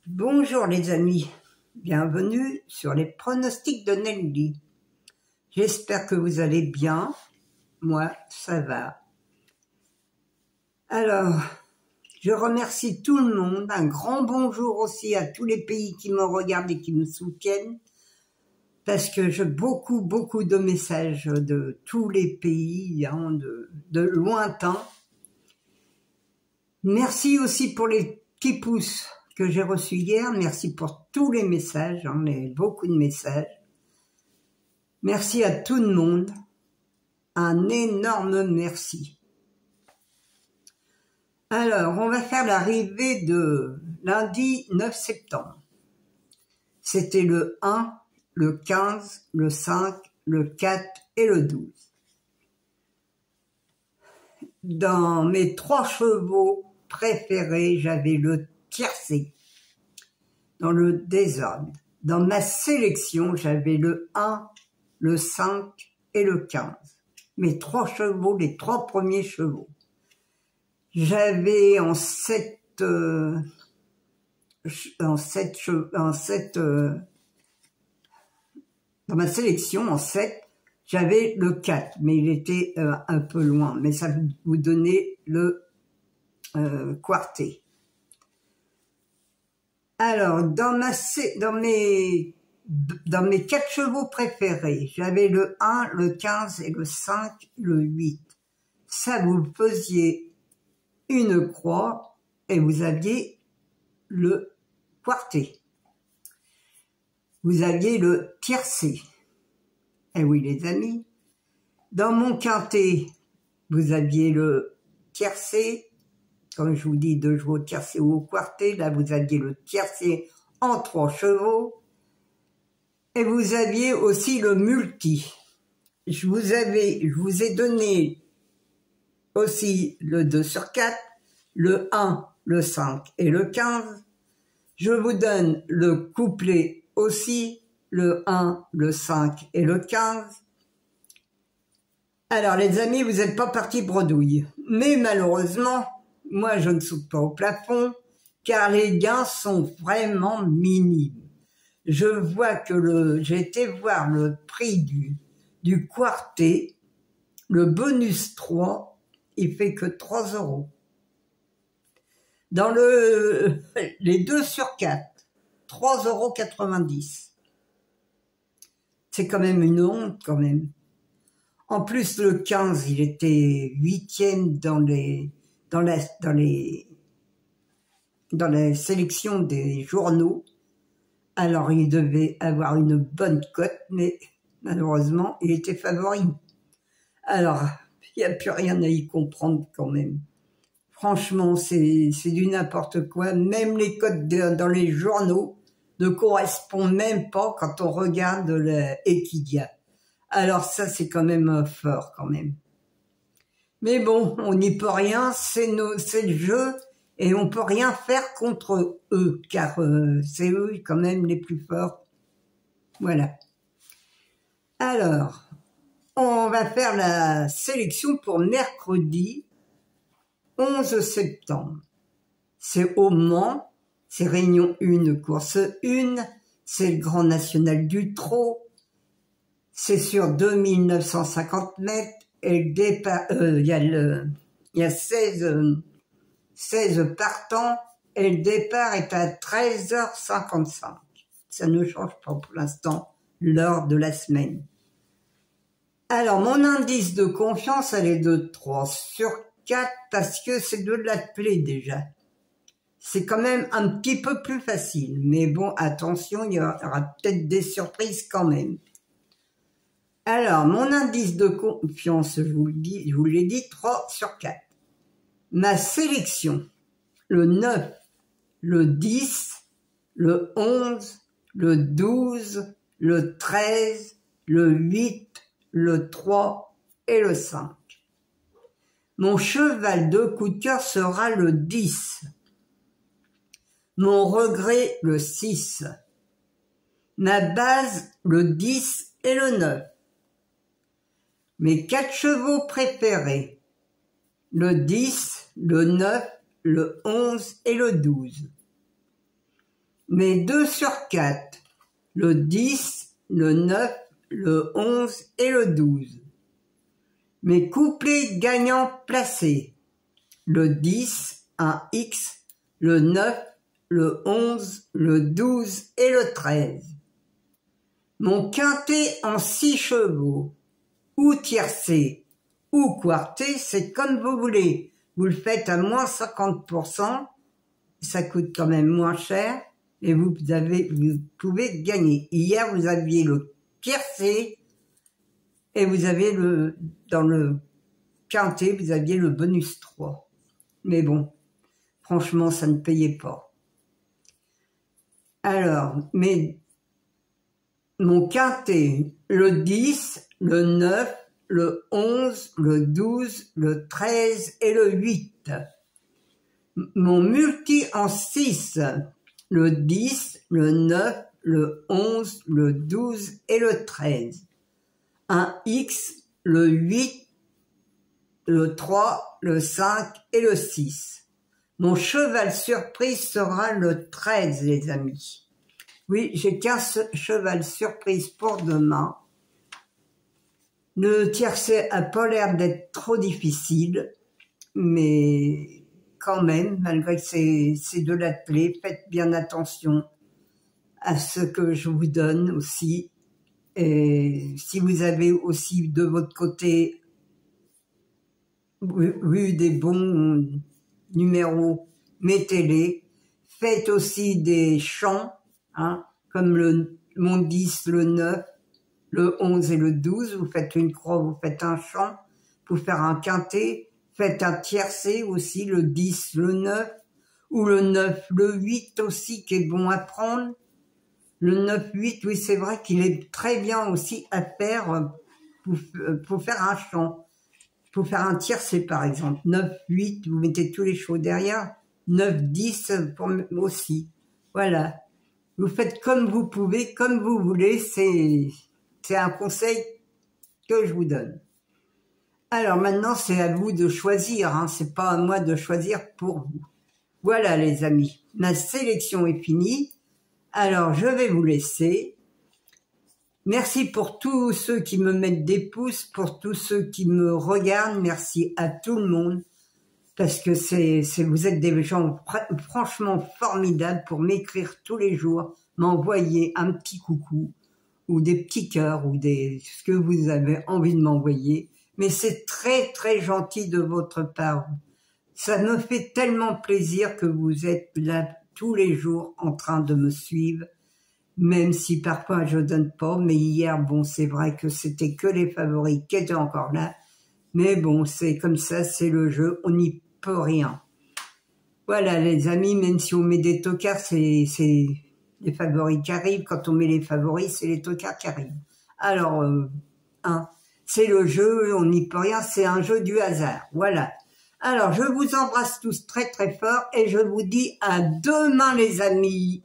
Bonjour les amis, bienvenue sur les pronostics de Nelly. J'espère que vous allez bien, moi ça va. Alors, je remercie tout le monde, un grand bonjour aussi à tous les pays qui me regardent et qui me soutiennent, parce que j'ai beaucoup de messages de tous les pays, de lointains. Merci aussi pour les petits pouces que j'ai reçus hier, merci pour tous les messages, j'en ai beaucoup de messages. Merci à tout le monde, un énorme merci. Alors, on va faire l'arrivée de lundi 9 septembre. C'était le 1, le 15, le 5, le 4 et le 12. Dans mes 3 chevaux préférés, j'avais le tiercé, dans le désordre. Dans ma sélection, j'avais le 1, le 5 et le 15. Mes 3 chevaux, les 3 premiers chevaux. J'avais dans ma sélection, en 7, j'avais le 4, mais il était un peu loin, mais ça vous donnait le quarté. Alors, dans mes 4 chevaux préférés, j'avais le 1, le 15 et le 5, le 8. Ça, vous faisiez une croix et vous aviez le quarté. Vous aviez le tiercé. Eh oui, les amis. Dans mon quintet, vous aviez le tiercé. Comme je vous dis, 2 chevaux tiercé ou au quarté. Là, vous aviez le tiercé en 3 chevaux. Et vous aviez aussi le multi. Je vous ai donné aussi le 2 sur 4, le 1, le 5 et le 15. Je vous donne le couplet aussi, le 1, le 5 et le 15. Alors les amis, vous n'êtes pas partis bredouille. Mais malheureusement, moi je ne saute pas au plafond, car les gains sont vraiment minimes. Je vois que j'ai été voir le prix du quarté, le bonus 3, il fait que 3 €. Dans les 2 sur 4, 3,90 €. C'est quand même une honte, quand même. En plus, le 15, il était 8e dans la sélection des journaux. Alors, il devait avoir une bonne cote, mais malheureusement, il était favori. Alors, il n'y a plus rien à y comprendre quand même. Franchement, c'est du n'importe quoi. Même les cotes dans les journaux ne correspondent même pas quand on regarde l'Equidia. Alors ça, c'est quand même fort, quand même. Mais bon, on n'y peut rien, c'est le jeu, et on peut rien faire contre eux, car c'est eux quand même les plus forts. Voilà. Alors, on va faire la sélection pour mercredi 11 septembre. C'est au Mans, c'est Réunion 1, course 1, c'est le Grand National du Trot, c'est sur 2950 mètres, et le départ, il y a 16 partants, et le départ est à 13h55. Ça ne change pas pour l'instant l'heure de la semaine. Alors, mon indice de confiance, elle est de 3 sur 4 parce que c'est de l'attelé déjà. C'est quand même un petit peu plus facile. Mais bon, attention, il y aura peut-être des surprises quand même. Alors, mon indice de confiance, je vous l'ai dit, 3 sur 4. Ma sélection, le 9, le 10, le 11, le 12, le 13, le 8, le 3 et le 5. Mon cheval de coup de cœur sera le 10. Mon regret, le 6. Ma base, le 10 et le 9. Mes 4 chevaux préférés, le 10, le 9, le 11 et le 12. mais 2 sur 4, le 10, le 9, le 11 et le 12. Mes couplets gagnants placés, le 10, un X, le 9, le 11, le 12 et le 13. Mon quintet en 6 chevaux, ou tiercé, ou quarté, c'est comme vous voulez. Vous le faites à moins 50%, ça coûte quand même moins cher, et vous pouvez gagner. Hier, vous aviez le tiercé, et vous avez dans le quintet, vous aviez le bonus 3. Mais bon, franchement, ça ne payait pas. Alors, mon quintet, le 10, le 9, le 11, le 12, le 13 et le 8. Mon multi en 6, le 10, le 9, le 11, le 12 et le 13. Un X, le 8, le 3, le 5 et le 6. Mon cheval surprise sera le 13, les amis. Oui, j'ai qu'un cheval surprise pour demain. Le tiercé a pas l'air d'être trop difficile, mais quand même, malgré que c'est de l'attelé, faites bien attention à ce que je vous donne aussi. Et si vous avez aussi de votre côté vu des bons numéros, mettez-les. Faites aussi des chants, hein, comme mon 10, le 9, le 11 et le 12. Vous faites une croix, vous faites un chant. Pour faire un quintet, faites un tiercé aussi, le 10, le 9, ou le 9, le 8 aussi, qui est bon à prendre. Le 9-8, oui, c'est vrai qu'il est très bien aussi à faire pour faire un chant. Pour faire un tiercé, par exemple. 9-8, vous mettez tous les chevaux derrière. 9-10 aussi. Voilà. Vous faites comme vous pouvez, comme vous voulez. C'est un conseil que je vous donne. Alors maintenant, c'est à vous de choisir. Hein. C'est pas à moi de choisir pour vous. Voilà, les amis. Ma sélection est finie. Alors, je vais vous laisser. Merci pour tous ceux qui me mettent des pouces, pour tous ceux qui me regardent. Merci à tout le monde. Parce que vous êtes des gens franchement formidables pour m'écrire tous les jours, m'envoyer un petit coucou, ou des petits cœurs, ou ce que vous avez envie de m'envoyer. Mais c'est très, très gentil de votre part. Ça me fait tellement plaisir que vous êtes là tous les jours en train de me suivre, même si parfois je donne pas, mais hier, bon, c'est vrai que c'était que les favoris qui étaient encore là, mais bon, c'est comme ça, c'est le jeu, on n'y peut rien. Voilà, les amis, même si on met des tocards, c'est les favoris qui arrivent, quand on met les favoris, c'est les tocards qui arrivent. Alors, hein, c'est le jeu, on n'y peut rien, c'est un jeu du hasard, voilà. Alors, je vous embrasse tous très très fort et je vous dis à demain les amis.